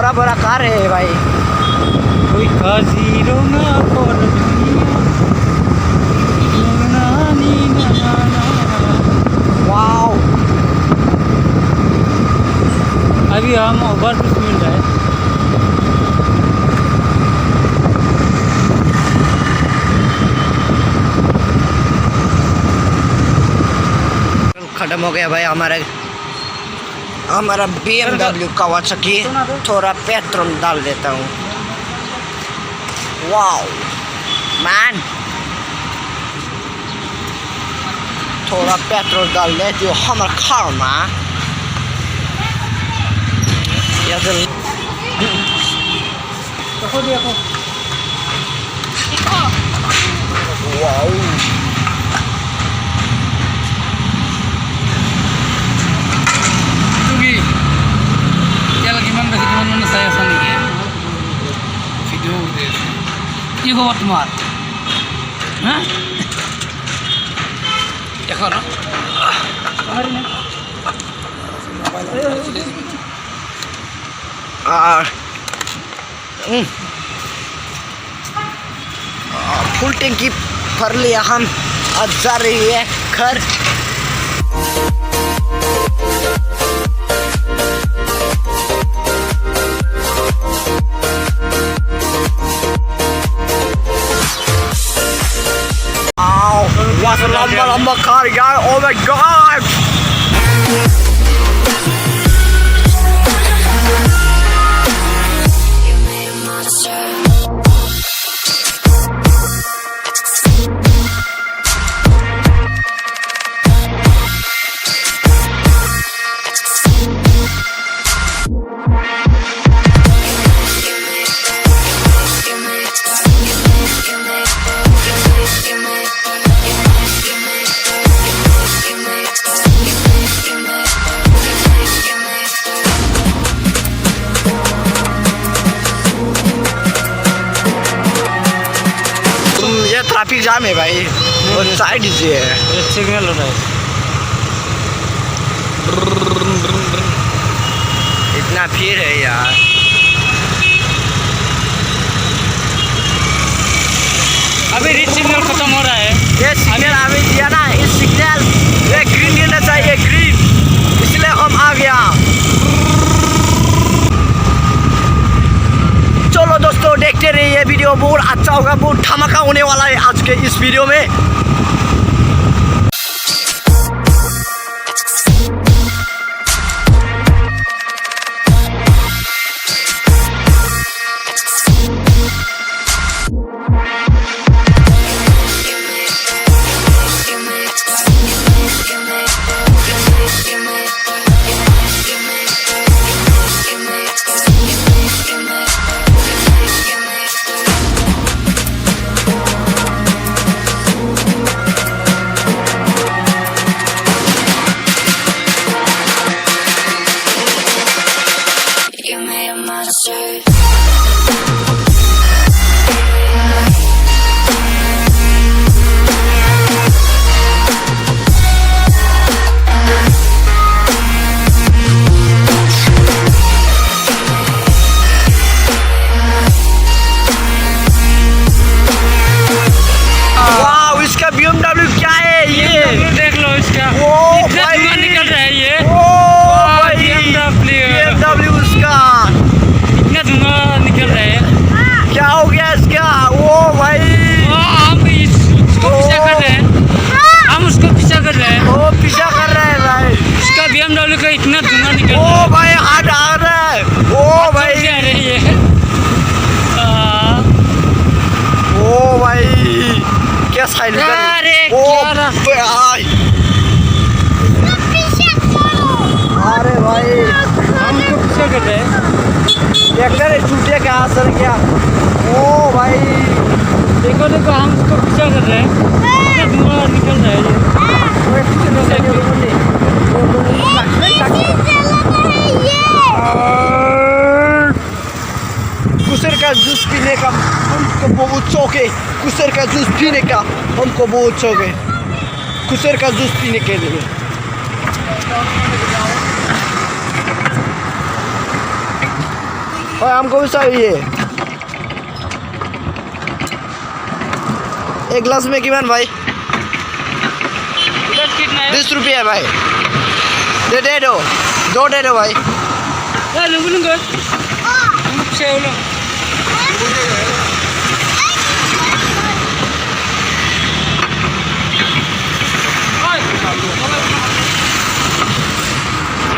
बड़ा बड़ा कार है भाई। कोई काजीरोना पर वाओ, अभी हम ओवरब्रिज मिल रहा है। खत्म हो गया भाई हमारा BMW कावासाकी। थोड़ा पेट्रोल डाल देता हूँ। वाओ मैन, थोड़ा पेट्रोल डाल देती हूँ हमारा कार में। देखो wow, gimana saya sendiri video gitu. Ibu buat mat, hah? Ya kan? Hari ini. Full टैंकी भर लिया हम, अब जा रही है घर। लंबा कार यार, oh my God. Traffic jam है भाई, और साइड से है, सिग्नल हो रहा है। इतना भीड़ है यार। अभी रिच सिग्नल खत्म हो रहा है। ये सिग्नल अभी दिया ना, इस सिग्नल ये ग्रीन देना चाहिए, ग्रीन, इसलिए हम आ गया। चलो दोस्तों देखते रहिए, ये वीडियो बहुत अच्छा होगा, बहुत धमाका होने वाला है आज के इस वीडियो में। BMW क्या है ये, देख लो इसका, वो इतना धुआं निकल रहा है ये। BMW उसका इतना धुआं निकल रहा है, क्या हो गया इसका? वो भाई हम इसको पीछा कर रहे हैं, हम उसको पीछा कर रहे हैं, वो पीछा कर रहा है भाई। उसका BMW का इतना धुआं निकल रहा है। ओ भाई हाथ आ रहा है, ओ भाई आ रही है। ओ भाई क्या साइड कर, अरे अरे भाई हमको पीछा कर रहे हैं। ट्रैक्टर छूटे का असर क्या? ओ भाई देखो देखो, हम उसको पीछा कर रहे हैं, इतना धुआं निकल रहा है कुसर का जूस पीने का हमको बहुत शौक है। कुसर का जूस पीने का हमको बहुत शौक है, कुसर का जूस पीने के लिए। और हमको भी चाहिए एक गिलास में किमान भाई 20 रुपया भाई दे दो 2 दे दो भाई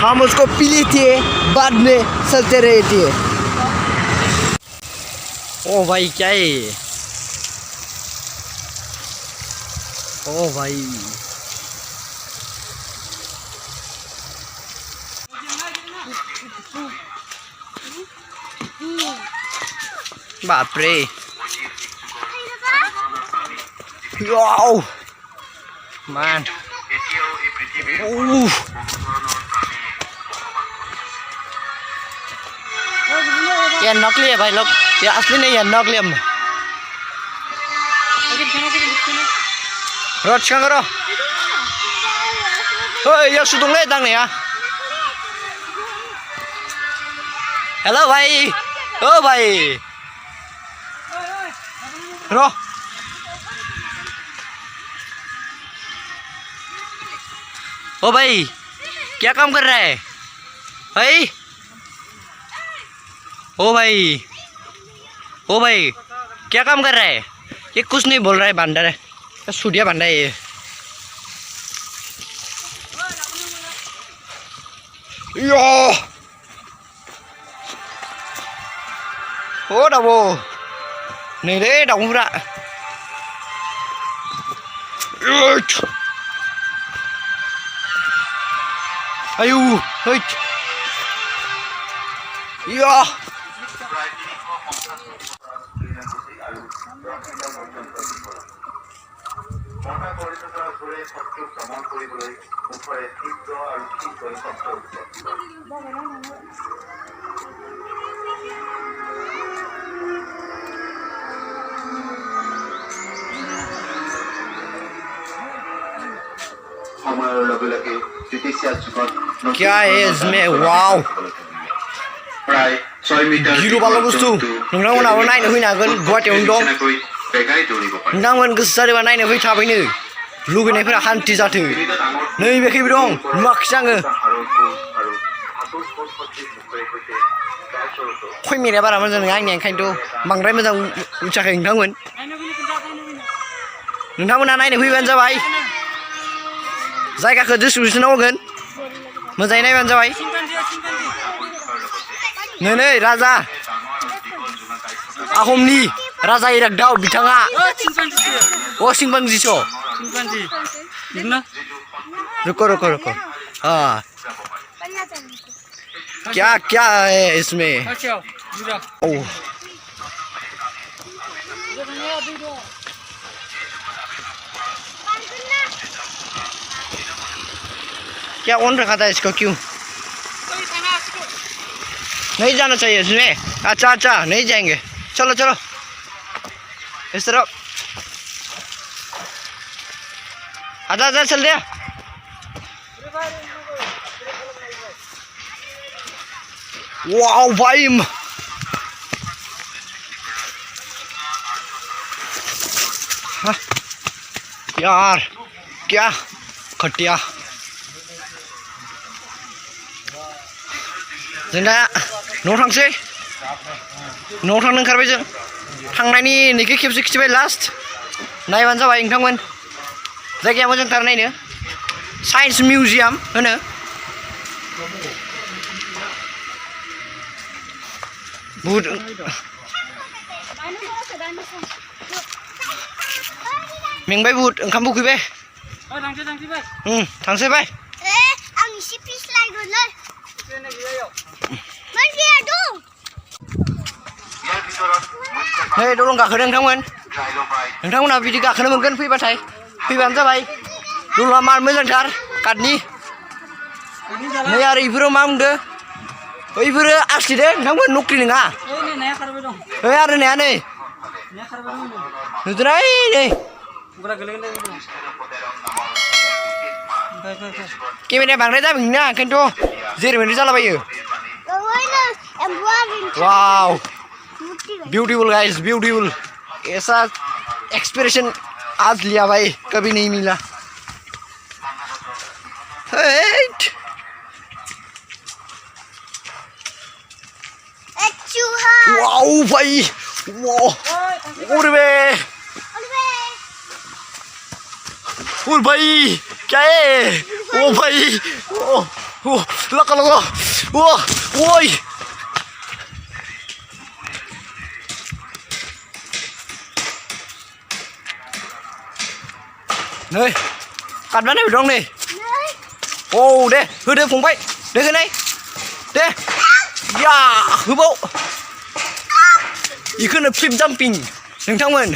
हम उसको पी ली थी बाद में चलते रहे थे ओ भाई क्या है ये ओ भाई बाप रे वाओ man ये नकली है भाई लोग ये असली नहीं है नकली हम रोज क्या करो ये सुतुंग ले तंग नहीं हेलो भाई ओ भाई रो ओ भाई क्या काम कर रहा है भाई ओ भाई ओ भाई क्या काम कर रहा है ये कुछ नहीं बोल रहा है बंदर है सूटिया बंदा है ये यो ओ डबो नहीं रे डबूरा ayu hei ya क्या है इसमें वाव गिलु बाला बुस्तु नोंथांमोनाबो नायनो फैनो हागोन गुवाहाटीयावनो दं नोंथांमोन गोसो जादोंबा नायनो फै थाबैनो लुगैनायफोरा हान्थि जाथों नैबेखैबो दं नुवाखैसो आङो खयमेराया बारा मोजां नङा आंनिया ओंखायनोथ' बांद्राय मोजां उथियाखै नोंथांमोना नायनो फैबानो जाबाय जायगाखौ डिसक्रिपसनाव होगोन मोजाङै नायबानो जाबाय नै राजा आहमनि राजा इरागदाव बिथाङा ओ सिंबांजिस रुको रुको रुको हाँ क्या क्या है इसमें ओह क्या ऑन रखा था इसको क्यों नहीं जाना चाहिए इसमें अच्छा अच्छा नहीं जाएंगे चलो चलो इस तरफ आधा आधा चल दिया वाओ भाई हाँ यार क्या खटिया जों दा न'आव थांसै न'आव थांनो ओंखारबाय जों थांनायनि नैखौ खेबसे खिथिबाय लास्ट नायबानो जाबाय नोंथांमोन जायगाया मोजांथार नायनो साइन्स मिउजियाम होनो बुहुद मेंबाय बुहुद ओंखाम उखैबाय थांसै बाय आं एसे फिस्लायगोनलै नै दलं गाखोदों नोंथांमोनहा बिदि गाखोनो मोनगोन फैबाथाय फैबानो जाबाय दलङा मार मोजांथार काटनि नै आरो इफोरो मा बुंदो बैफोरो आसलि दे नोंथांमोन नकलि नङा ओइ आरो नाया नै नुदोंना नै केमेराया बांद्राय दामि नङा ओंखायनोथ' जेरैबायदि जालाबायो wow beautiful guys beautiful ऐसा एक्सप्रेशन आज लिया भाई कभी नहीं मिला वाओ भाई वाओ और भाई क्या है ओ भाई ओ लगा लगा ओए nơi cắt bắn này phải không này ô đây hư đây phùng bay đây cái này đây ya hư bộอีกขึ้นเลยพิมพ์จำปิงหนึ่งทั้งหมด